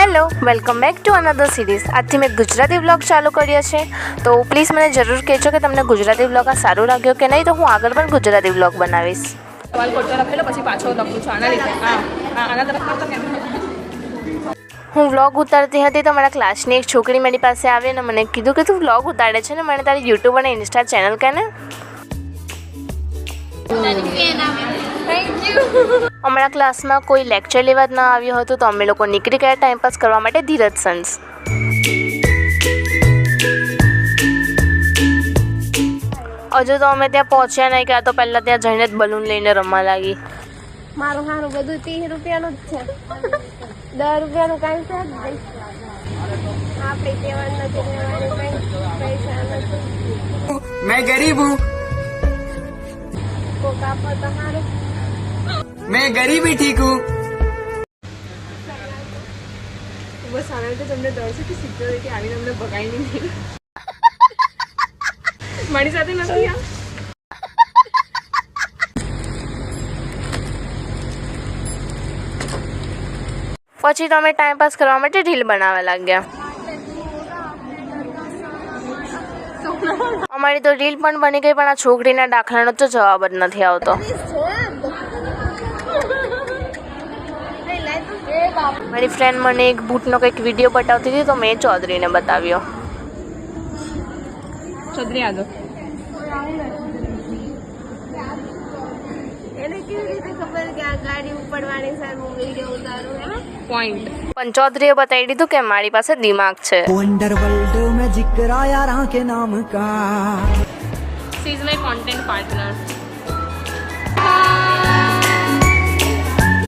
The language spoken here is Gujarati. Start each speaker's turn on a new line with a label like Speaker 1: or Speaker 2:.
Speaker 1: Hello, welcome back to another series. આજથી મેં ગુજરાતી વ્લોગ ચાલુ કર્યો છે, તો પ્લીઝ મને જરૂર કહેજો કે તમને ગુજરાતી વ્લોગ આ સારું લાગ્યો કે નહીં, તો હું આગળ પણ ગુજરાતી વ્લોગ બનાવીશ.
Speaker 2: સવાલ ખોટો લખેલો પછી પાછો લખું છું આના લીધે. આના તરફ કરતો કેમ?
Speaker 1: હું વ્લોગ ઉતારતી હતી તો મારા ક્લાસની એક છોકરી મારી પાસે આવી અને મને કીધું કે તું વ્લોગ ઉતારે છે ને, મને તારી યુટ્યુબ અને ઇન્સ્ટા ચેનલ કે ને. હમણાં ક્લાસમાં કોઈ લેક્ચર લેવા જ ના આવ્યો હતો, તો અમે લોકો નીકળી ગયા ટાઈમપાસ કરવા માટે ધીરજ સન્સ. હજુ તો અમે ત્યાં પહોંચ્યા નહીં કે આ તો પહેલાં ત્યાં જઈને જ બલૂન લઈને રમવા લાગી.
Speaker 3: મારું સારું બધું 30 રૂપિયાનું જ છે. 10 રૂપિયાનું કાંઈ છે જ નહીં. આપણે કહેવાનું નથી, લેવાનું કંઈ પૈસા નથી.
Speaker 4: मैं गरीब हूँ.
Speaker 3: કોક આપો તો સારું.
Speaker 4: मैं गरीब ही ठीक हूँ.
Speaker 2: બસ આના લીધે તમને ડર છે કે સિક્યોરિટી આવીને અમને ભગાઈ નહીં. મારી સાથે નથી આ.
Speaker 1: પછી તો અમે ટાઈમપાસ કરવા માટે રીલ બનાવવા લાગ્યા. અમારી તો રીલ પણ બની ગઈ, પણ આ છોકરીના દાખલાનો તો જવાબ જ નથી આવતો. મારી ફ્રેન્ડ મને એક બૂટનો કંઈક વિડીયો બતાવતી હતી, તો મેં ચૌધરીને બતાવ્યો.
Speaker 2: ચૌધરી આગળ
Speaker 3: એને કેવી રીતે ખબર કે આ ગાડી ઉપડવાની છે, હું વિડીયો ઉતારું એમ?
Speaker 2: પોઈન્ટ.
Speaker 1: પણ ચૌધરીએ બતાવી દીધું કે મારી પાસે દિમાગ છે.
Speaker 5: वंडरवर्ल्ड में जिक्र आया राह के नाम का.
Speaker 2: She is my content partner.